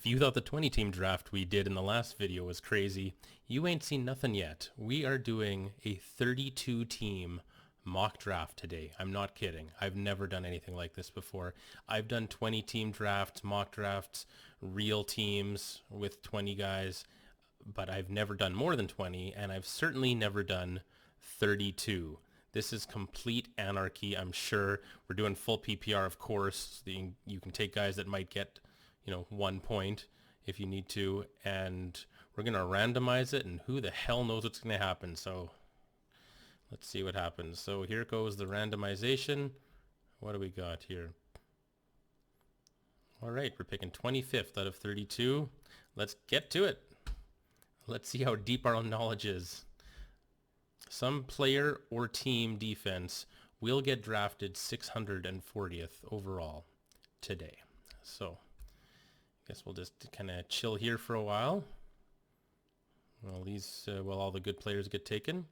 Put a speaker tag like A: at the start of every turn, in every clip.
A: If you thought the 20-team draft we did in the last video was crazy, you ain't seen nothing yet. We are doing a 32-team mock draft today. I'm not kidding. I've never done anything like this before. I've done 20-team drafts, mock drafts, real teams with 20 guys, but I've never done more than 20, and I've certainly never done 32. This is complete anarchy, I'm sure. We're doing full PPR, of course. You can take guys that might get 1 point if you need to, and we're going to randomize it, and who the hell knows what's going to happen. So let's see what happens. So here goes the randomization. What do we got here? All right, we're picking 25th out of 32. Let's get to it. Let's see how deep our own knowledge is. Some player or team defense will get drafted 640th overall today. So I guess we'll just kind of chill here for a while. While all the good players get taken.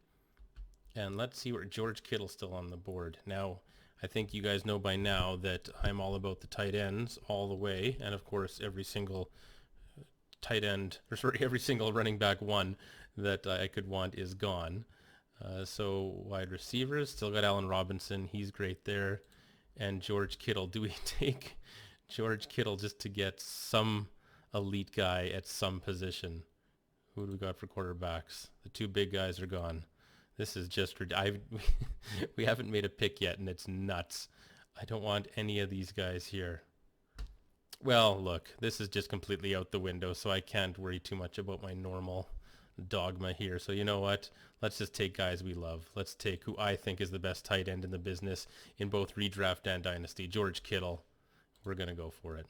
A: And let's see where George Kittle's still on the board. Now, I think you guys know by now that I'm all about the tight ends all the way. And of course, every single every single running back one that I could want is gone. So wide receivers, still got Allen Robinson. He's great there. And George Kittle. Do we take George Kittle just to get some elite guy at some position? Who do we got for quarterbacks? The two big guys are gone. This is just we haven't made a pick yet, and it's nuts. I don't want any of these guys here. Well, look, this is just completely out the window, so I can't worry too much about my normal dogma here. So you know what? Let's just take guys we love. Let's take who I think is the best tight end in the business in both redraft and dynasty, George Kittle. We're going to go for it.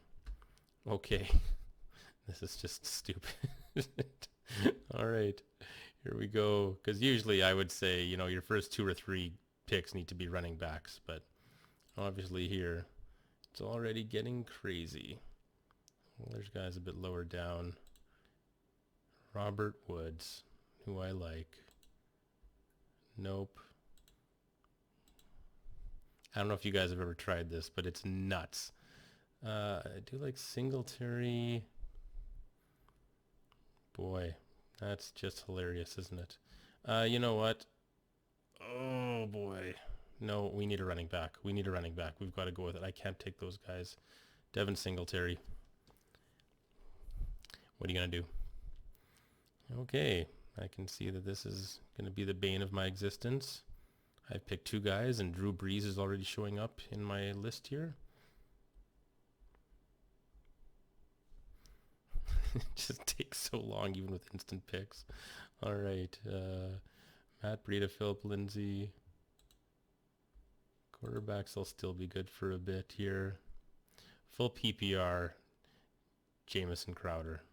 A: Okay. This is just stupid. All right. Here we go. Because usually I would say, your first 2 or 3 picks need to be running backs. But obviously here, it's already getting crazy. Well, there's guys a bit lower down. Robert Woods, who I like. Nope. I don't know if you guys have ever tried this, but it's nuts. I do like Singletary. Boy, that's just hilarious, isn't it? You know what? Oh, boy. No, we need a running back. We need a running back. We've got to go with it. I can't take those guys. Devin Singletary. What are you going to do? Okay, I can see that this is going to be the bane of my existence. I've picked 2 guys, and Drew Brees is already showing up in my list here. It just takes so long, even with instant picks. All right, Matt Breida, Philip Lindsay. Quarterbacks will still be good for a bit here. Full PPR, Jamison Crowder.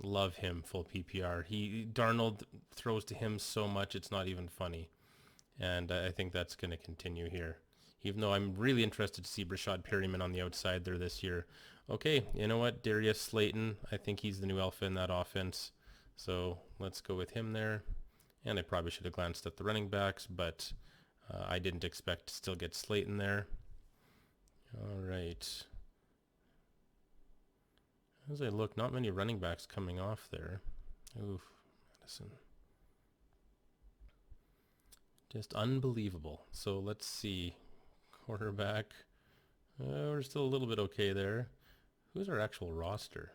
A: Love him, full PPR. Darnold throws to him so much it's not even funny. And I think that's going to continue here. Even though I'm really interested to see Brashad Perryman on the outside there this year. Okay, you know what? Darius Slayton, I think he's the new alpha in that offense. So let's go with him there. And I probably should have glanced at the running backs, but I didn't expect to still get Slayton there. All right. As I look, not many running backs coming off there. Oof, Madison. Just unbelievable. So let's see. Quarterback. We're still a little bit okay there. Who's our actual roster?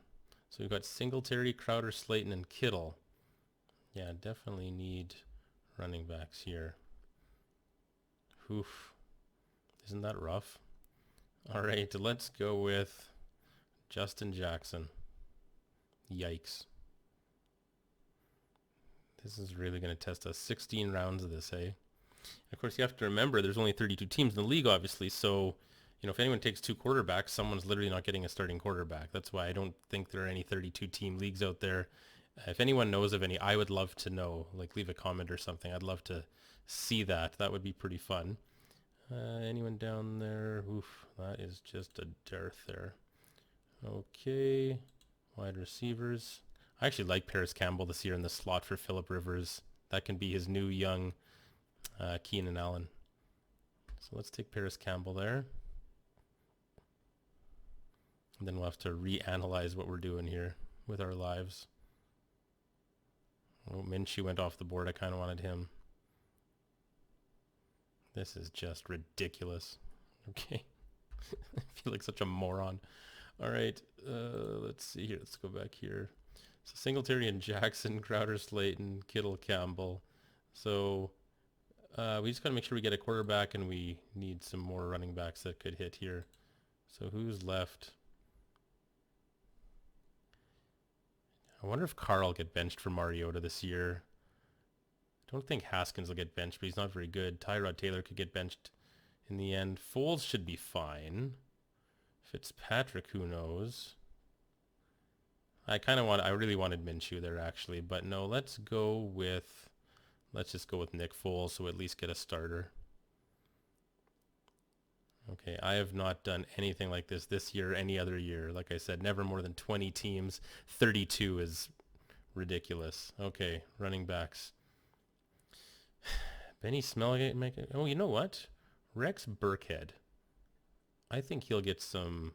A: So we've got Singletary, Crowder, Slayton, and Kittle. Yeah, definitely need running backs here. Oof. Isn't that rough? All right, let's go with Justin Jackson. Yikes. This is really going to test us. 16 rounds of this, eh? Of course, you have to remember there's only 32 teams in the league, obviously. So, if anyone takes 2 quarterbacks, someone's literally not getting a starting quarterback. That's why I don't think there are any 32-team leagues out there. If anyone knows of any, I would love to know. Like, leave a comment or something. I'd love to see that. That would be pretty fun. Anyone down there? Oof, that is just a dearth there. Okay. Wide receivers. I actually like Paris Campbell this year in the slot for Phillip Rivers. That can be his new young Keenan Allen. So let's take Paris Campbell there. And then we'll have to reanalyze what we're doing here with our lives. Oh, Minshew went off the board. I kind of wanted him. This is just ridiculous. Okay. I feel like such a moron. All right. Let's see here. Let's go back here. So Singletary and Jackson, Crowder, Slayton, Kittle, Campbell. So we just got to make sure we get a quarterback, and we need some more running backs that could hit here. So who's left? I wonder if Carr will get benched for Mariota this year. I don't think Haskins will get benched, but he's not very good. Tyrod Taylor could get benched in the end. Foles should be fine. Fitzpatrick, who knows? I really wanted Minshew there actually, but no, let's just go with Nick Foles, so at least get a starter. Okay, I have not done anything like this year or any other year. Like I said, never more than 20 teams. 32 is ridiculous. Okay, running backs. Benny Smelgate oh, you know what? Rex Burkhead. I think he'll get some,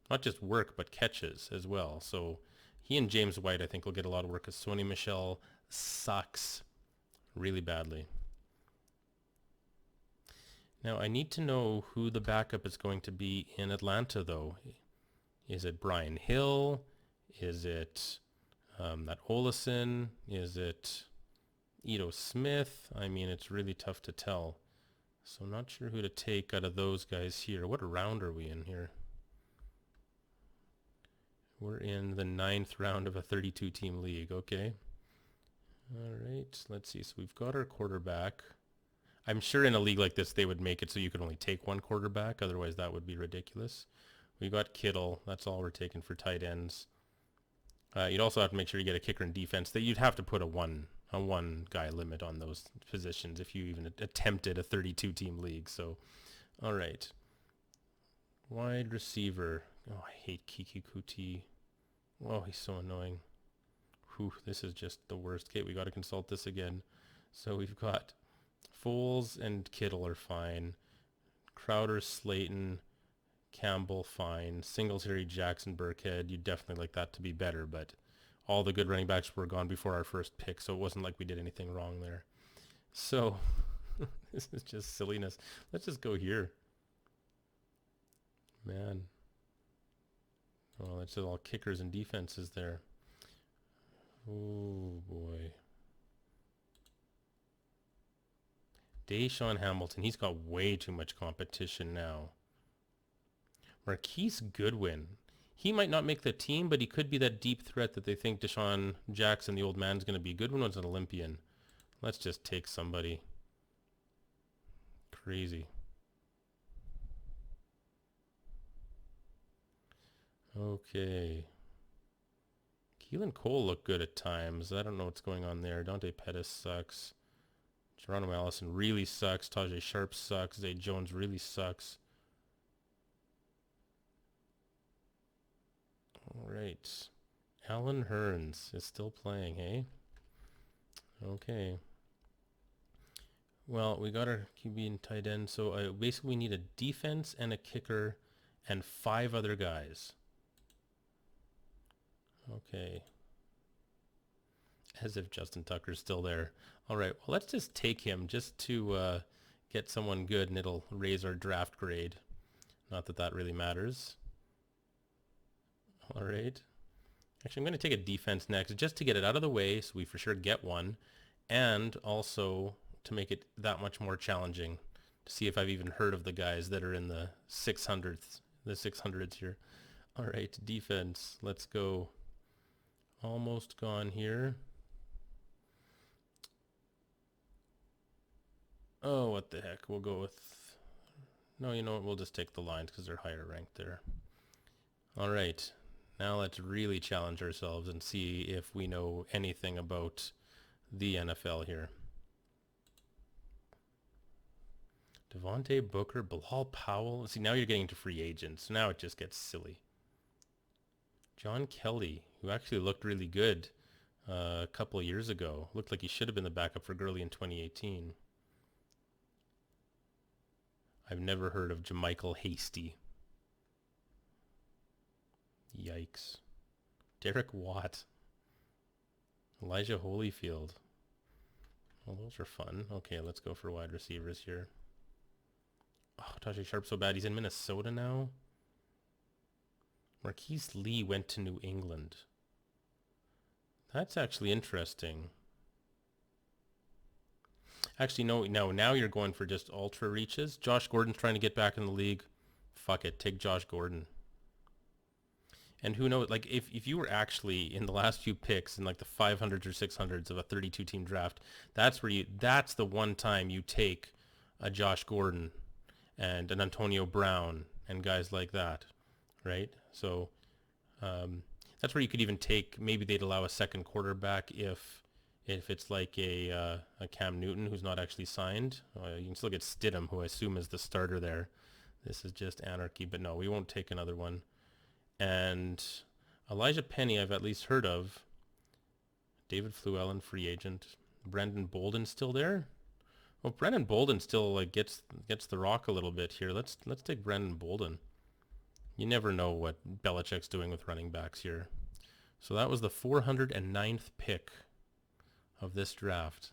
A: not just work, but catches as well. So he and James White, I think, will get a lot of work because Sony Michel sucks really badly. Now, I need to know who the backup is going to be in Atlanta, though. Is it Brian Hill? Is it that Olesen? Is it Ito Smith? I mean, it's really tough to tell. So I'm not sure who to take out of those guys here. What round are we in here? We're in the 9th round of a 32-team league. Okay. All right. Let's see. So we've got our quarterback. I'm sure in a league like this, they would make it so you could only take one quarterback. Otherwise, that would be ridiculous. We got Kittle. That's all we're taking for tight ends. You'd also have to make sure you get a kicker in defense. That you'd have to put a one guy limit on those positions if you even attempted a 32-team league. So, all right. Wide receiver. Oh, I hate Kiki Kuti. Oh, he's so annoying. Whew, this is just the worst. Okay, we got to consult this again. So we've got Foles and Kittle are fine. Crowder, Slayton, Campbell, fine. Singletary, Jackson, Burkhead. You'd definitely like that to be better, but all the good running backs were gone before our first pick, so it wasn't like we did anything wrong there. So this is just silliness. Let's just go here. Man. Well, it's all kickers and defenses there. Oh, boy. Deshaun Hamilton. He's got way too much competition now. Marquise Goodwin. He might not make the team, but he could be that deep threat that they think Deshaun Jackson, the old man, is going to be. Goodwin was an Olympian. Let's just take somebody. Crazy. Okay. Keelan Cole looked good at times. I don't know what's going on there. Dante Pettis sucks. Geronimo Allison really sucks. Tajay Sharp sucks. Zay Jones really sucks. All right. Alan Hearns is still playing, hey? Okay. Well, we got our QB and tight end. So basically we need a defense and a kicker and 5 other guys. Okay. As if Justin Tucker's still there. All right, well, let's just take him just to get someone good, and it'll raise our draft grade. Not that that really matters. All right. Actually, I'm going to take a defense next just to get it out of the way so we for sure get one, and also to make it that much more challenging to see if I've even heard of the guys that are in the 600s here. All right, defense. Let's go. Almost gone here. Oh, what the heck. We'll go with... No, you know what? We'll just take the Lions because they're higher ranked there. All right. Now let's really challenge ourselves and see if we know anything about the NFL here. Devontae Booker, Bilal Powell. See, now you're getting into free agents. Now it just gets silly. John Kelly, who actually looked really good a couple of years ago. Looked like he should have been the backup for Gurley in 2018. I've never heard of Jermichael Hasty. Yikes. Derek Watt. Elijah Holyfield. Well, those are fun. Okay, let's go for wide receivers here. Oh, Tajay Sharp so bad. He's in Minnesota now. Marquise Lee went to New England. That's actually interesting. Actually, no, now you're going for just ultra reaches. Josh Gordon's trying to get back in the league. Fuck it, take Josh Gordon. And who knows, like if you were actually in the last few picks in like the 500s or 600s of a 32 team draft, that's the one time you take a Josh Gordon and an Antonio Brown and guys like that, right? So that's where you could even take, maybe they'd allow a second quarterback if it's like a Cam Newton who's not actually signed. You can still get Stidham, who I assume is the starter there. This is just anarchy, but no, we won't take another one. And Elijah Penny I've at least heard of. David Fluellen, free agent. Brendan Bolden still there? Well, Brendan Bolden still like gets the rock a little bit here. Let's take Brendan Bolden. You never know what Belichick's doing with running backs here. So that was the 409th pick of this draft.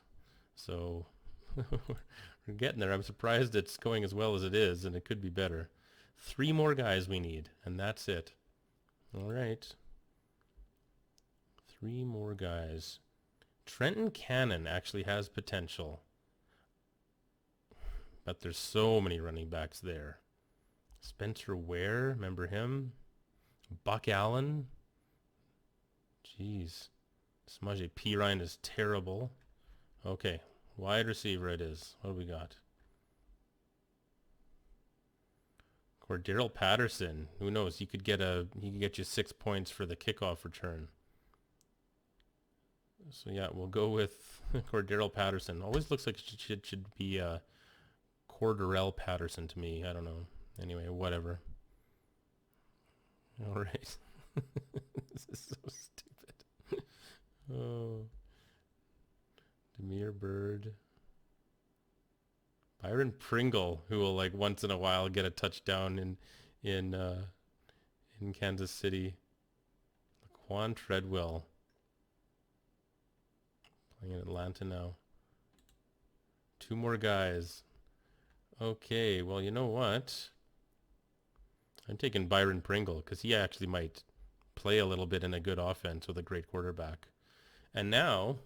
A: So we're getting there. I'm surprised it's going as well as it is, and it could be better. 3 more guys we need, and that's it. All right. 3 more guys. Trenton Cannon actually has potential. But there's so many running backs there. Spencer Ware, remember him? Buck Allen. Jeez. Samaje Perine is terrible. Okay, wide receiver it is. What do we got? Cordero Patterson. Who knows? He could get you 6 points for the kickoff return. So yeah, we'll go with Cordero Patterson. Always looks like it should be Cordarrelle Patterson to me. I don't know. Anyway, whatever. All right. This is so stupid. Oh. Demir Bird. Byron Pringle, who will like once in a while get a touchdown in Kansas City. Laquan Treadwell. Playing in Atlanta now. 2 more guys. Okay, well, you know what? I'm taking Byron Pringle because he actually might play a little bit in a good offense with a great quarterback. And now,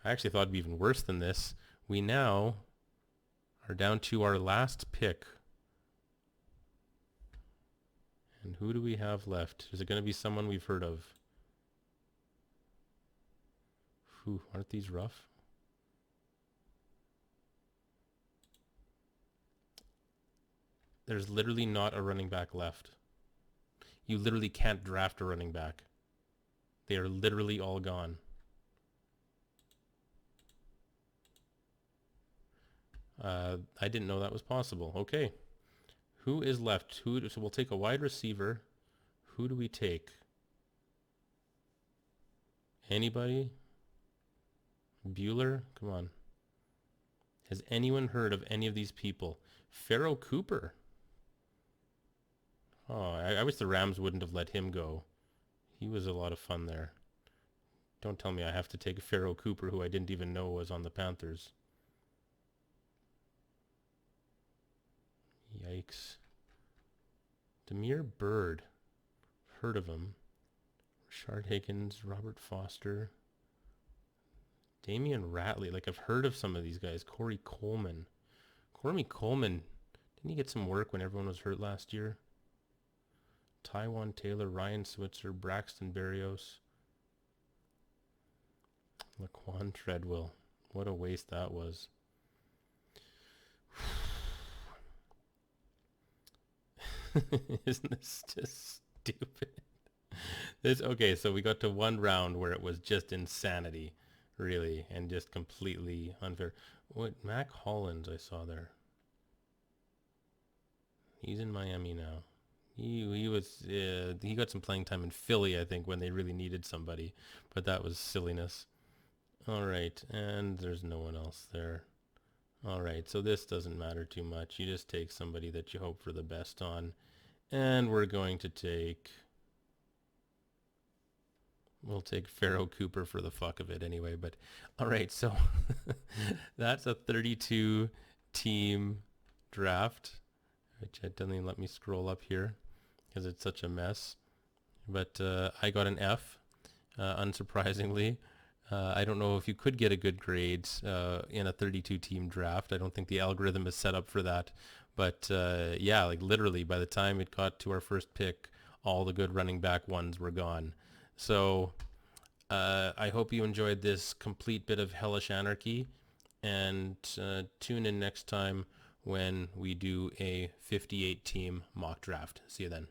A: I actually thought it'd be even worse than this. We now are down to our last pick. And who do we have left? Is it going to be someone we've heard of? Whew, aren't these rough? There's literally not a running back left. You literally can't draft a running back. They are literally all gone. I didn't know that was possible. Okay. Who is left? So we'll take a wide receiver. Who do we take? Anybody? Bueller? Come on. Has anyone heard of any of these people? Pharaoh Cooper. Oh, I wish the Rams wouldn't have let him go. He was a lot of fun there. Don't tell me I have to take Pharaoh Cooper, who I didn't even know was on the Panthers. Yikes. Demir Bird. Heard of him. Rashard Higgins, Robert Foster. Damian Ratley. Like, I've heard of some of these guys. Corey Coleman. Didn't he get some work when everyone was hurt last year? Tywan Taylor, Ryan Switzer, Braxton Berrios. Laquan Treadwell. What a waste that was. Isn't this just stupid? Okay, so we got to one round where it was just insanity, really, and just completely unfair. What, Mac Hollins I saw there. He's in Miami now. He got some playing time in Philly, I think, when they really needed somebody, but that was silliness. All right, and there's no one else there. All right, so this doesn't matter too much. You just take somebody that you hope for the best on. And we're going to take We'll take Pharaoh Cooper for the fuck of it anyway. But all right, so that's a 32 team draft, which it doesn't even let me scroll up here because it's such a mess. But I got an F, unsurprisingly. I don't know if you could get a good grade in a 32 team draft. I don't think the algorithm is set up for that. But yeah, like literally by the time it got to our first pick, all the good running back ones were gone. So I hope you enjoyed this complete bit of hellish anarchy, and tune in next time when we do a 58 team mock draft. See you then.